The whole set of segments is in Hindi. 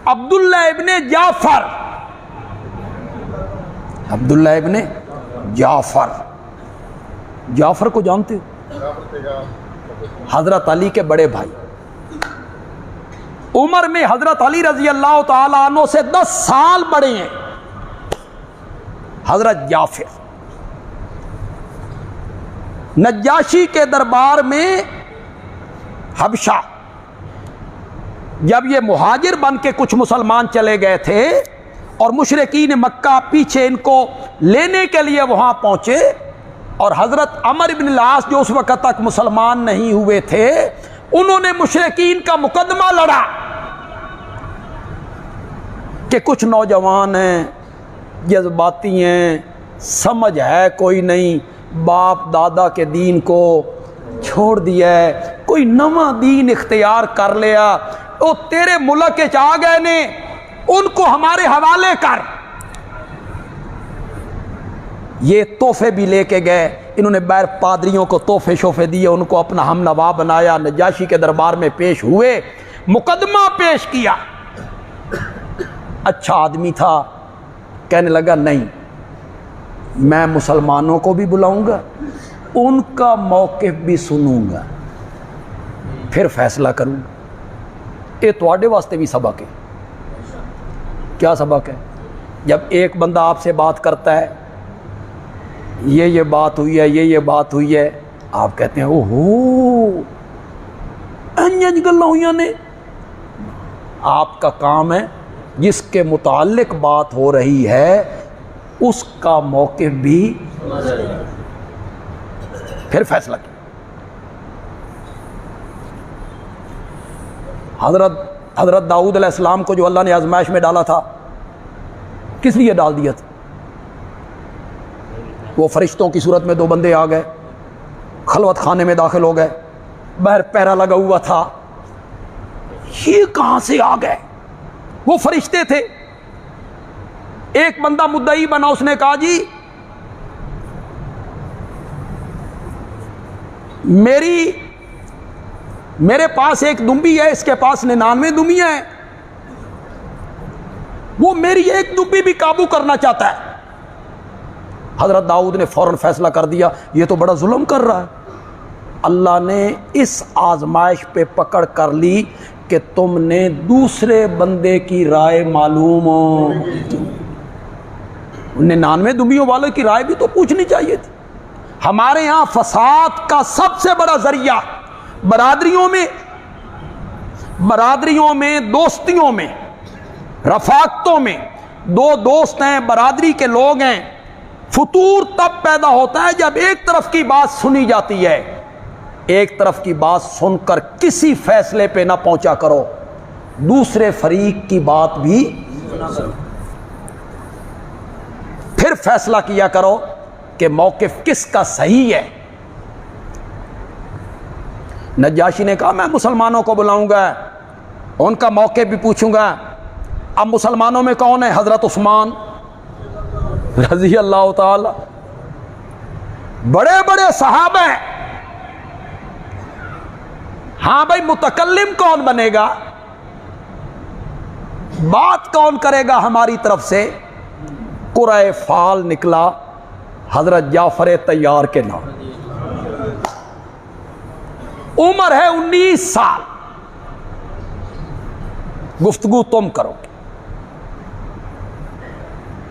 अब्दुल्ला इब्ने जाफर, अब्दुल्ला इब्ने जाफर, जाफर को जानते हो? हजरत अली के बड़े भाई, उम्र में हजरत अली रजी अल्लाह ताला अन्हु से 10 साल बड़े हैं। हजरत जाफर नज्जाशी के दरबार में हबशा, जब ये मुहाजिर बन के कुछ मुसलमान चले गए थे और मुशरिकीन मक्का पीछे इनको लेने के लिए वहां पहुंचे, और हजरत अमर इब्न आस जो उस वक्त तक मुसलमान नहीं हुए थे, उन्होंने मुशरिकीन का मुकदमा लड़ा कि कुछ नौजवान हैं, जज्बाती हैं, समझ है कोई नहीं, बाप दादा के दीन को छोड़ दिया है, कोई नवा दीन इख्तियार कर लिया, वो तेरे मुल्क के आ गए ने, उनको हमारे हवाले कर। ये तोहफे भी लेके गए, इन्होंने बैर पादरियों को तोहफे शोफे दिए, उनको अपना हमनवा बनाया, नजाशी के दरबार में पेश हुए, मुकदमा पेश किया। अच्छा आदमी था, कहने लगा नहीं, मैं मुसलमानों को भी बुलाऊंगा, उनका मौक़िफ़ भी सुनूंगा, फिर फैसला करूंगा। ये तुहाडे वास्ते भी सबक है। क्या सबक है? जब एक बंदा आपसे बात करता है, ये बात हुई है, ये बात हुई है, आप कहते हैं ओहो इंज गल्लां हुई ने। आपका काम है जिसके मुताल्लिक बात हो रही है उसका मौक़िफ़ भी, फिर फैसला किया। हज़रत दाऊद अलैहिस्सलाम को जो अल्लाह ने आज़माइश में डाला था, किस लिए डाल दिया था? वो फरिश्तों की सूरत में 2 बंदे आ गए, खलवत खाने में दाखिल हो गए, बाहर पहरा लगा हुआ था, ये कहां से आ गए? वो फरिश्ते थे। एक बंदा मुद्दई बना, उसने कहा जी मेरे पास एक दुम्बी है, इसके पास 99 दुम्बियां हैं, वो मेरी एक दुम्बी भी काबू करना चाहता है। हजरत दाऊद ने फौरन फैसला कर दिया, ये तो बड़ा जुल्म कर रहा है। अल्लाह ने इस आजमाइश पे पकड़ कर ली कि तुमने दूसरे बंदे की राय मालूम हो। 99 दुम्बियों वालों की राय भी तो पूछनी चाहिए थी। हमारे यहाँ फसाद का सबसे बड़ा जरिया बरादरियों में, दोस्तियों में, रफाकतों में, 2 दोस्त हैं, बरादरी के लोग हैं, फतूर तब पैदा होता है जब एक तरफ की बात सुनी जाती है। एक तरफ की बात सुनकर किसी फैसले पे ना पहुंचा करो, दूसरे फरीक की बात भी फिर फैसला किया करो कि मौक़िफ़ किसका सही है। नज्जाशी ने कहा मैं मुसलमानों को बुलाऊंगा, उनका मौक़िफ़ भी पूछूंगा। अब मुसलमानों में कौन है? हज़रत उस्मान रज़ी अल्लाह ताला, बड़े बड़े सहाबा हैं। हाँ भाई, मुतकल्लिम कौन बनेगा, बात कौन करेगा हमारी तरफ से? कुराए फाल निकला हजरत जाफर तैयार के नाम। उम्र है 19 साल, गुफ्तगू तुम करोगे।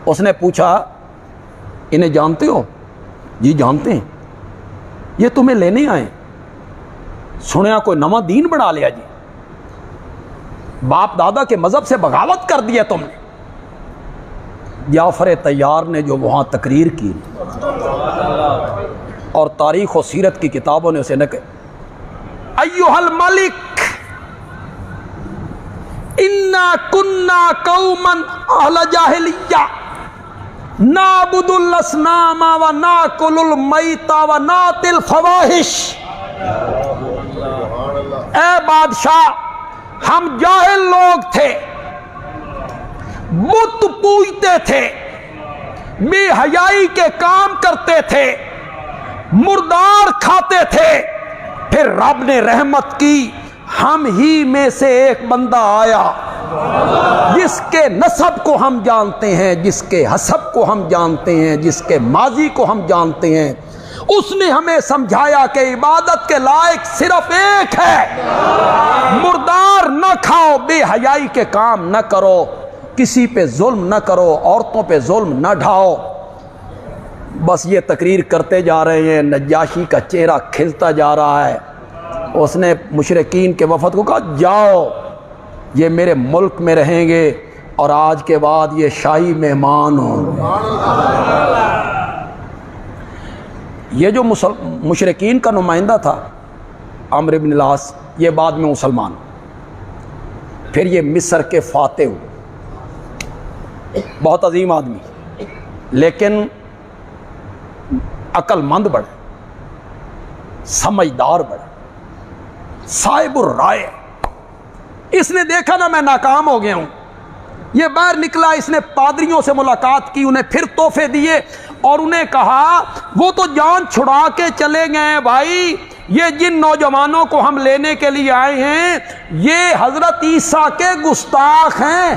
उसने पूछा इन्हें जानते हो? जी जानते हैं। ये तुम्हें लेने आए, सुनया कोई नवा दीन बना लिया जी, बाप दादा के मजहब से बगावत कर दिया तुमने। जाफर तैयार ने जो वहां तकरीर की, और तारीख और सीरत की किताबों ने उसे न कहा, अय्युहल मलिक इन्ना कुन्ना कौमन अहल जाहिलिया नाबुदुल अस्नामा व नाकुलुल मैता व नातिल फवाहिश। ए बादशाह, हम जाहिल लोग थे, बुत पूजते थे, बेहयाई के काम करते थे, मुर्दार खाते थे। फिर रब ने रहमत की, हम ही में से एक बंदा आया जिसके नसब को हम जानते हैं, जिसके हसब को हम जानते हैं, जिसके माजी को हम जानते हैं, उसने हमें समझाया कि इबादत के लायक सिर्फ एक है। मुर्दार न खाओ, बेहयाई के काम न करो, किसी पे जुल्म न करो, औरतों पे जुल्म न ढाओ। बस ये तकरीर करते जा रहे हैं। नज्जाशी का चेहरा खिलता जा रहा है। उसने मुशरिकीन के वफद को कहा, जाओ, ये मेरे मुल्क में रहेंगे और आज के बाद ये शाही मेहमान होंगे। ये जो मुशरिकीन का नुमाइंदा था अम्र इब्न लास, ये बाद में मुसलमान। फिर ये मिस्र के फातेह, बहुत अजीम आदमी, लेकिन अक्लमंद बड़े, समझदार बड़े, साहिबुर राय। इसने देखा ना मैं नाकाम हो गया हूं, ये बाहर निकला, इसने पादरियों से मुलाकात की, उन्हें फिर तोहफे दिए और उन्हें कहा, वो तो जान छुड़ा के चले गए भाई, ये जिन नौजवानों को हम लेने के लिए आए हैं ये हजरत ईसा के गुस्ताख हैं।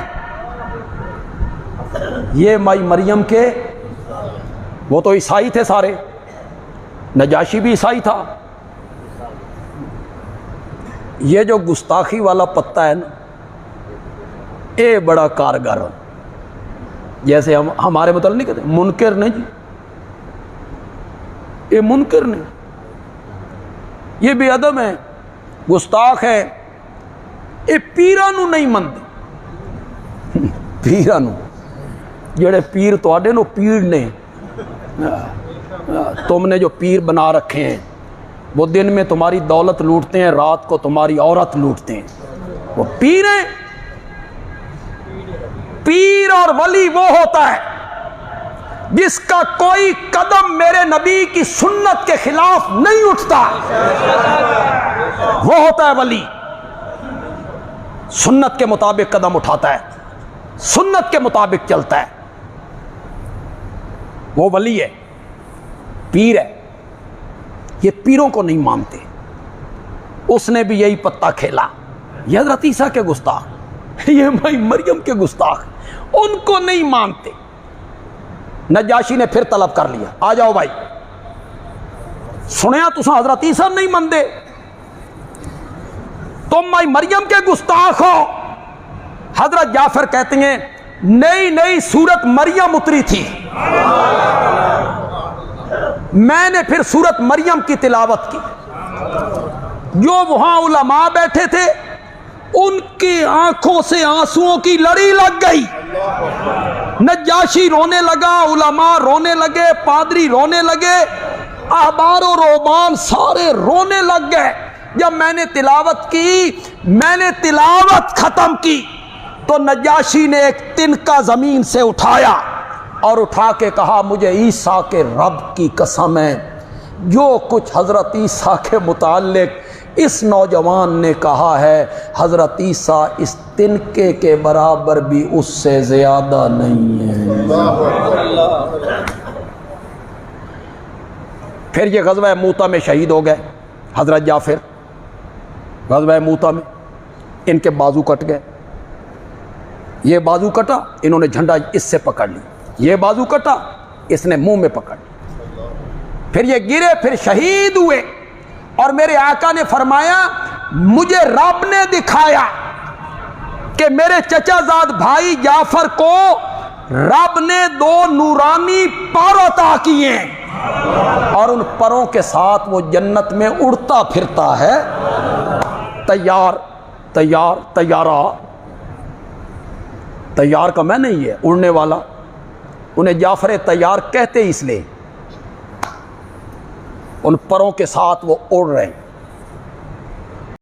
ये माई मरियम के, वो तो ईसाई थे सारे, नजाशी भी ईसाई था। ये जो गुस्ताखी वाला पत्ता है ना, ये बड़ा कारगर है। जैसे हम हमारे मतलब नहीं कहते मुनकर नहीं जी, ये मुनकर नहीं, ये बेअदब है, गुस्ताख है। ये पीरां नूं नहीं मनते। पीरां नूं, जेड़े पीर तुहाडे नो पीड़ ने, तुमने जो पीर बना रखे हैं, वो दिन में तुम्हारी दौलत लूटते हैं, रात को तुम्हारी औरत लूटते हैं, वो पीर हैं। पीर और वली वो होता है जिसका कोई कदम मेरे नबी की सुन्नत के खिलाफ नहीं उठता, वो होता है वली। सुन्नत के मुताबिक कदम उठाता है, सुन्नत के मुताबिक चलता है, वो वली है, पीर है। ये पीरों को नहीं मानते। उसने भी यही पत्ता खेला। ये हज़रत ईसा के गुस्ताख, ये माई मरियम के गुस्ताख, उनको नहीं मानते। नजाशी ने फिर तलब कर लिया, आ जाओ भाई, सुनिया तुसा हज़रत ईसा नहीं मनदे, तुम माई मरियम के गुस्ताख हो। हज़रत जाफर कहते हैं नई नई सूरत मरियम उतरी थी, मैंने फिर सूरत मरियम की तिलावत की। जो वहां उलमा बैठे थे उनकी आंखों से आंसुओं की लड़ी लग गई। नजाशी रोने लगा, उलमा रोने लगे, पादरी रोने लगे, अहबार और रोहबान सारे रोने लग गए। जब मैंने तिलावत की, मैंने तिलावत खत्म की तो नजाशी ने एक तिनका जमीन से उठाया और उठा के कहा, मुझे ईसा के रब की कसम है, जो कुछ हजरत ईसा के मुताल्लिक इस नौजवान ने कहा है, हजरत ईसा इस तिनके के बराबर भी उससे ज्यादा नहीं है। फिर ये ग़ज़वा मूता में शहीद हो गए हजरत जाफिर। ग़ज़वा मूता में इनके बाजू कट गए, ये बाजू कटा, इन्होंने झंडा इससे पकड़ ली, ये बाजू कटा, इसने मुंह में पकड़ ली। फिर ये गिरे, फिर शहीद हुए। और मेरे आका ने फरमाया, मुझे रब ने दिखाया कि मेरे चचाजाद भाई जाफर को रब ने 2 नूरानी पर अता किए और उन परों के साथ वो जन्नत में उड़ता फिरता है। तैयार तैयार तैयारा, तैयार का मैं नहीं है, उड़ने वाला। उन्हें जाफर तैयार कहते इसलिए, उन परों के साथ वो उड़ रहे हैं।